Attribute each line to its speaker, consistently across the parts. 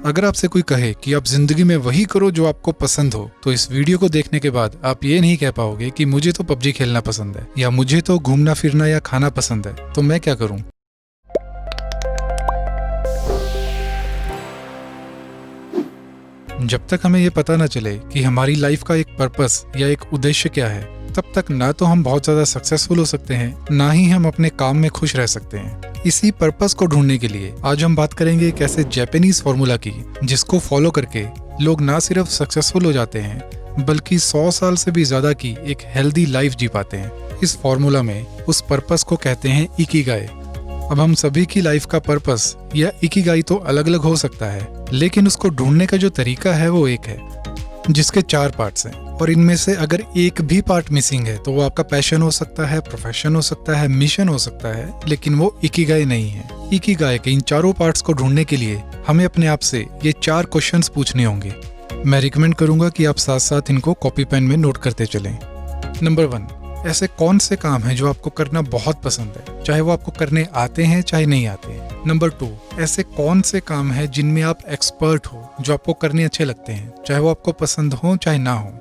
Speaker 1: अगर आपसे कोई कहे कि आप जिंदगी में वही करो जो आपको पसंद हो, तो इस वीडियो को देखने के बाद आप ये नहीं कह पाओगे कि मुझे तो पबजी खेलना पसंद है या मुझे तो घूमना फिरना या खाना पसंद है, तो मैं क्या करूं। जब तक हमें ये पता ना चले कि हमारी लाइफ का एक पर्पस या एक उद्देश्य क्या है, तब तक ना तो हम बहुत ज्यादा सक्सेसफुल हो सकते हैं, ना ही हम अपने काम में खुश रह सकते हैं। इसी पर्पस को ढूंढने के लिए आज हम बात करेंगे एक ऐसे जापानीज फॉर्मूला की, जिसको फॉलो करके लोग ना सिर्फ सक्सेसफुल हो जाते हैं, बल्कि 100 साल से भी ज्यादा की एक हेल्दी लाइफ जी पाते हैं। इस फॉर्मूला में उस पर्पस को कहते हैं इकिगाई। अब हम सभी की लाइफ का पर्पस या इकिगाई तो अलग अलग हो सकता है, लेकिन उसको ढूंढने का जो तरीका है वो एक है, जिसके 4 पार्ट्स हैं। और इनमें से अगर एक भी पार्ट मिसिंग है तो वो आपका पैशन हो सकता है, प्रोफेशन हो सकता है, मिशन हो सकता है, लेकिन वो इकिगाई नहीं है। इकिगाई के इन चारों पार्ट्स को ढूंढने के लिए हमें अपने आप से ये 4 क्वेश्चंस पूछने होंगे। मैं रिकमेंड करूंगा कि आप साथ साथ इनको कॉपी पेन में नोट करते चलें। नंबर 1, ऐसे कौन से काम हैं जो आपको करना बहुत पसंद है, चाहे वो आपको करने आते हैं चाहे नहीं आते हैं। नंबर 2, ऐसे कौन से काम हैं जिनमें आप एक्सपर्ट हो, जो आपको करने अच्छे लगते हैं, चाहे वो आपको पसंद हो चाहे ना हो।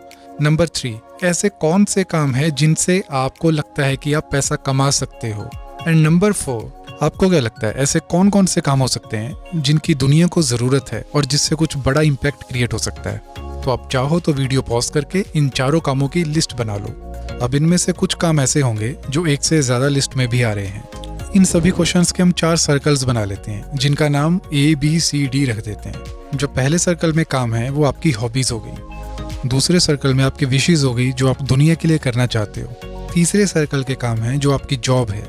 Speaker 1: नंबर 3, ऐसे कौन से काम हैं जिनसे आपको लगता है कि आप पैसा कमा सकते हो। एंड नंबर 4, आपको क्या लगता है ऐसे कौन कौन से काम हो सकते हैं जिनकी दुनिया को जरूरत है और जिससे कुछ बड़ा इम्पैक्ट क्रिएट हो सकता है। तो आप चाहो तो वीडियो पॉज करके इन चारों कामों की लिस्ट बना लो। अब इनमें से कुछ काम ऐसे होंगे जो एक से ज्यादा लिस्ट में भी आ रहे हैं। इन सभी क्वेश्चंस के हम 4 सर्कल्स बना लेते हैं, जिनका नाम ABCD रख देते हैं। जो पहले सर्कल में काम है वो आपकी हॉबीज हो गई, दूसरे सर्कल में आपकी विशेज हो गई जो आप दुनिया के लिए करना चाहते हो, तीसरे सर्कल के काम है जो आपकी जॉब है,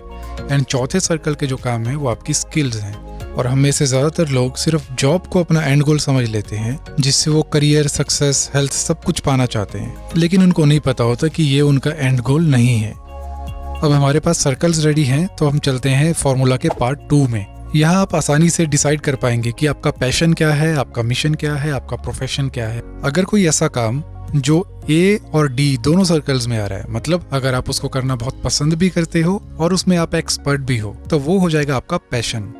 Speaker 1: एंड चौथे सर्कल के जो काम है वो आपकी स्किल्स हैं। और हम में से ज्यादातर लोग सिर्फ जॉब को अपना एंड गोल समझ लेते हैं, जिससे वो करियर, सक्सेस, हेल्थ सब कुछ पाना चाहते हैं, लेकिन उनको नहीं पता होता कि ये उनका एंड गोल नहीं है। अब हमारे पास सर्कल्स रेडी हैं, तो हम चलते हैं फॉर्मूला के पार्ट 2 में। यहाँ आप आसानी से डिसाइड कर पाएंगे कि आपका पैशन क्या है, आपका मिशन क्या है, आपका प्रोफेशन क्या है। अगर कोई ऐसा काम जो A और D दोनों सर्कल्स में आ रहा है, मतलब अगर आप उसको करना बहुत पसंद भी करते हो और उसमें आप एक्सपर्ट भी हो, तो वो हो जाएगा आपका passion.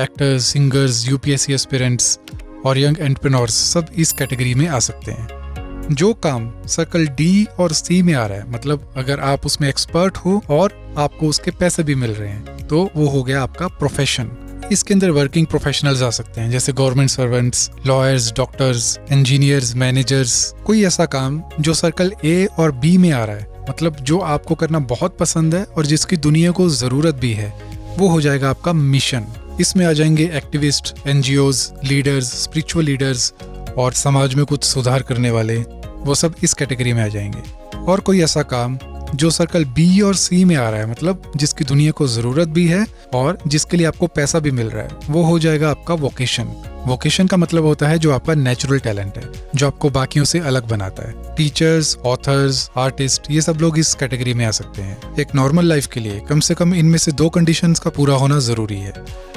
Speaker 1: Actors, singers, UPSC aspirants और यंग एंटरप्रेन्योर्स सब इस कैटेगरी में आ सकते हैं। जो काम सर्कल D और C में आ रहा है, मतलब अगर आप उसमें एक्सपर्ट हो और आपको उसके पैसे भी मिल रहे हैं, तो वो हो गया आपका प्रोफेशन। इसके अंदर वर्किंग प्रोफेशनल्स आ सकते हैं, जैसे government servants, lawyers, doctors, engineers, managers. कोई ऐसा काम जो सर्कल A और B में आ रहा है, मतलब जो आपको करना बहुत पसंद है और जिसकी दुनिया को जरूरत भी है, वो हो जाएगा आपका मिशन। इसमें आ जाएंगे activist, NGOs, leaders, spiritual leaders और समाज में कुछ सुधार करने वाले, वो सब इस कैटेगरी में आ जाएंगे। और कोई ऐसा काम जो सर्कल B और C में आ रहा है, मतलब जिसकी दुनिया को जरूरत भी है और जिसके लिए आपको पैसा भी मिल रहा है, वो हो जाएगा आपका वोकेशन। वोकेशन का मतलब होता है जो आपका नेचुरल टैलेंट है, जो आपको बाकियों से अलग बनाता है। टीचर्स, ऑथर्स, आर्टिस्ट, ये सब लोग इस कैटेगरी में आ सकते हैं। एक नॉर्मल लाइफ के लिए कम से कम इनमें से 2 कंडीशंस का पूरा होना जरूरी है।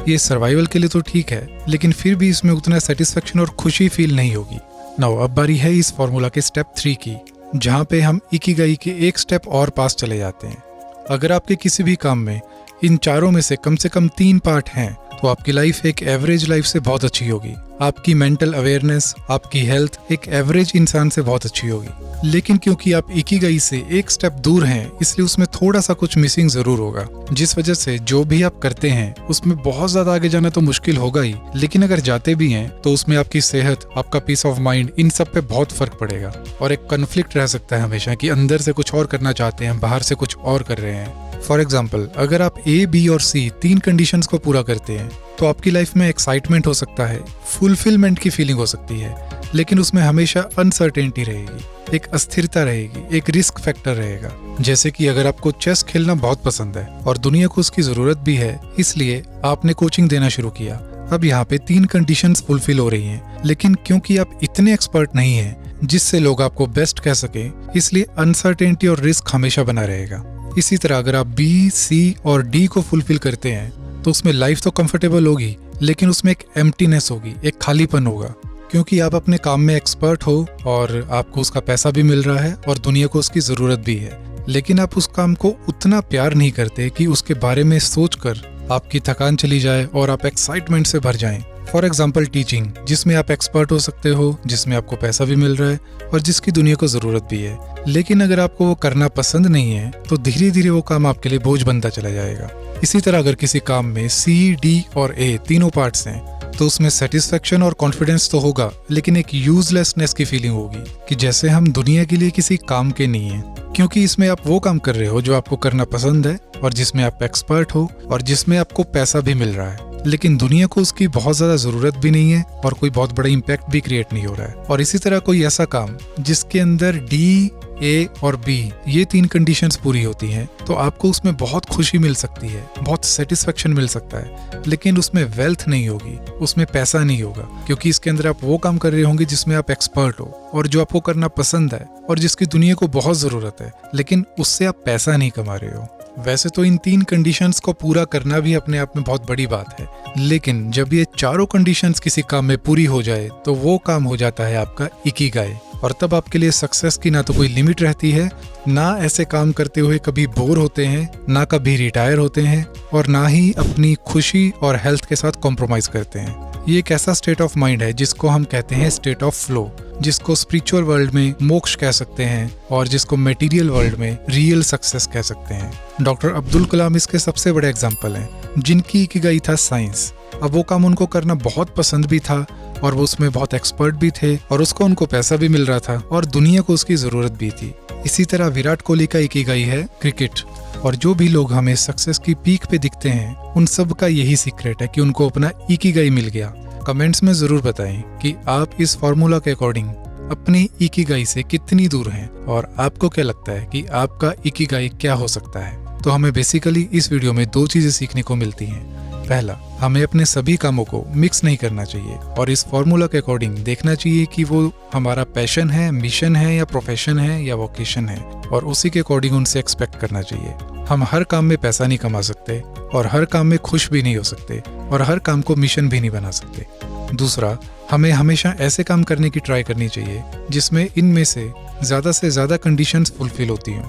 Speaker 1: ये सर्वाइवल के लिए तो ठीक है, लेकिन फिर भी इसमें उतना सेटिस्फेक्शन और खुशी फील नहीं होगी। नाउ अब बारी है इस फॉर्मूला के स्टेप 3 की, जहाँ पे हम इकिगाई के एक स्टेप और पास चले जाते हैं। अगर आपके किसी भी काम में इन चारों में से कम 3 पार्ट हैं, तो आपकी लाइफ एक एवरेज लाइफ से बहुत अच्छी होगी। आपकी मेंटल अवेयरनेस, आपकी हेल्थ एक एवरेज इंसान से बहुत अच्छी होगी। लेकिन क्योंकि आप इकिगाई से एक स्टेप दूर हैं, इसलिए उसमें थोड़ा सा कुछ मिसिंग जरूर होगा, जिस वजह से जो भी आप करते हैं उसमें बहुत ज्यादा आगे जाना तो मुश्किल होगा ही, लेकिन अगर जाते भी हैं तो उसमें आपकी सेहत, आपका पीस ऑफ माइंड, इन सब पे बहुत फर्क पड़ेगा। और एक कन्फ्लिक्ट रह सकता है हमेशा कि अंदर से कुछ और करना चाहते हैं, बाहर से कुछ और कर रहे हैं। फॉर एग्जाम्पल, अगर आप A, B और C 3 कंडीशंस को पूरा करते हैं, तो आपकी लाइफ में एक्साइटमेंट हो सकता है, फुलफिलमेंट की फीलिंग हो सकती है, लेकिन उसमें हमेशा अनसर्टेनिटी रहेगी, एक अस्थिरता रहेगी, एक रिस्क फैक्टर रहेगा। जैसे कि अगर आपको चेस खेलना बहुत पसंद है और दुनिया को उसकी जरूरत भी है, इसलिए आपने कोचिंग देना शुरू किया। अब यहाँ पे 3 कंडीशंस फुलफिल हो रही हैं, लेकिन क्योंकि आप इतने एक्सपर्ट नहीं हैं जिससे लोग आपको बेस्ट कह सके, इसलिए अनसर्टेनिटी और रिस्क हमेशा बना रहेगा। इसी तरह अगर आप B, C और D को फुलफिल करते हैं, तो उसमें लाइफ तो कंफर्टेबल होगी, लेकिन उसमें एक एम्प्टीनेस होगी, एक खालीपन होगा, क्योंकि आप अपने काम में एक्सपर्ट हो और आपको उसका पैसा भी मिल रहा है और दुनिया को उसकी जरूरत भी है, लेकिन आप उस काम को उतना प्यार नहीं करते कि उसके बारे में सोचकर आपकी थकान चली जाए और आप एक्साइटमेंट से भर जाएं। फॉर एग्जाम्पल टीचिंग, जिसमें आप एक्सपर्ट हो सकते हो, जिसमें आपको पैसा भी मिल रहा है और जिसकी दुनिया को जरूरत भी है। लेकिन अगर आपको वो करना पसंद नहीं है तो धीरे धीरे वो काम आपके लिए बोझ बनता चला जाएगा। इसी तरह अगर किसी काम में सी, डी और ए तीनों पार्ट्स हैं तो उसमें सेटिस्फेक्शन और कॉन्फिडेंस तो होगा, लेकिन एक यूजलेसनेस की फीलिंग होगी कि जैसे हम दुनिया के लिए किसी काम के नहीं है, क्योंकि इसमें आप वो काम कर रहे हो जो आपको करना पसंद है और जिसमें आप एक्सपर्ट हो और जिसमें आपको पैसा भी मिल रहा है, लेकिन दुनिया को उसकी बहुत ज्यादा जरूरत भी नहीं है और कोई बहुत बड़ा इम्पैक्ट भी क्रिएट नहीं हो रहा है। और इसी तरह कोई ऐसा काम जिसके अंदर डी, ए और बी ये 3 कंडीशंस पूरी होती हैं तो आपको उसमें बहुत खुशी मिल सकती है, बहुत सेटिस्फेक्शन मिल सकता है, लेकिन उसमें वेल्थ नहीं होगी, उसमें पैसा नहीं होगा, क्योंकि इसके अंदर आप वो काम कर रहे होंगे जिसमें आप एक्सपर्ट हो और जो आपको करना पसंद है और जिसकी दुनिया को बहुत जरूरत है, लेकिन उससे आप पैसा नहीं कमा रहे हो। वैसे तो इन 3 कंडीशंस को पूरा करना भी अपने आप में बहुत बड़ी बात है, लेकिन जब ये चारों कंडीशंस किसी काम में पूरी हो जाए तो वो काम हो जाता है आपका इकिगाई। और तब आपके लिए सक्सेस की ना तो कोई लिमिट रहती है, ना ऐसे काम करते हुए कभी बोर होते हैं, ना कभी रिटायर होते हैं और ना ही अपनी खुशी और हेल्थ के साथ कॉम्प्रोमाइज करते हैं। ये एक ऐसा स्टेट ऑफ माइंड है जिसको हम कहते हैं स्टेट ऑफ फ्लो, जिसको स्पिरिचुअल वर्ल्ड में मोक्ष कह सकते हैं और जिसको मटेरियल वर्ल्ड में रियल सक्सेस कह सकते हैं। डॉक्टर अब्दुल कलाम इसके सबसे बड़े एग्जाम्पल हैं, जिनकी इकिगाई था साइंस। अब वो काम उनको करना बहुत पसंद भी था और वो उसमें बहुत एक्सपर्ट भी थे और उसको उनको पैसा भी मिल रहा था और दुनिया को उसकी जरूरत भी थी। इसी तरह विराट कोहली का इकिगाई है क्रिकेट। और जो भी लोग हमें सक्सेस की पीक पे दिखते हैं उन सब का यही सीक्रेट है कि उनको अपना इकिगाई मिल गया। कमेंट्स में जरूर बताएं कि आप इस फॉर्मूला के अकॉर्डिंग अपनी इकिगाई से कितनी दूर हैं और आपको क्या लगता है कि आपका इकिगाई क्या हो सकता है। तो हमें बेसिकली इस वीडियो में 2 चीजें सीखने को मिलती हैं। पहला, हमें अपने सभी कामों को मिक्स नहीं करना चाहिए और इस फॉर्मूला के अकॉर्डिंग देखना चाहिए कि वो हमारा पैशन है, मिशन है या प्रोफेशन है या वोकेशन है, और उसी के अकॉर्डिंग उनसे एक्सपेक्ट करना चाहिए। हम हर काम में पैसा नहीं कमा सकते और हर काम में खुश भी नहीं हो सकते और हर काम को मिशन भी नहीं बना सकते। दूसरा, हमें हमेशा ऐसे काम करने की ट्राई करनी चाहिए जिसमें इनमें से ज्यादा कंडीशंस फुलफिल होती हों,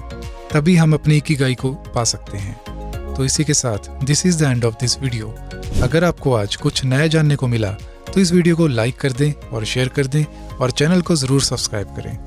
Speaker 1: तभी हम अपनी इकिगाई को पा सकते हैं। तो इसी के साथ this is the end of this video. अगर आपको आज कुछ नया जानने को मिला तो इस वीडियो को लाइक कर दें और शेयर कर दें और चैनल को जरूर सब्सक्राइब करें।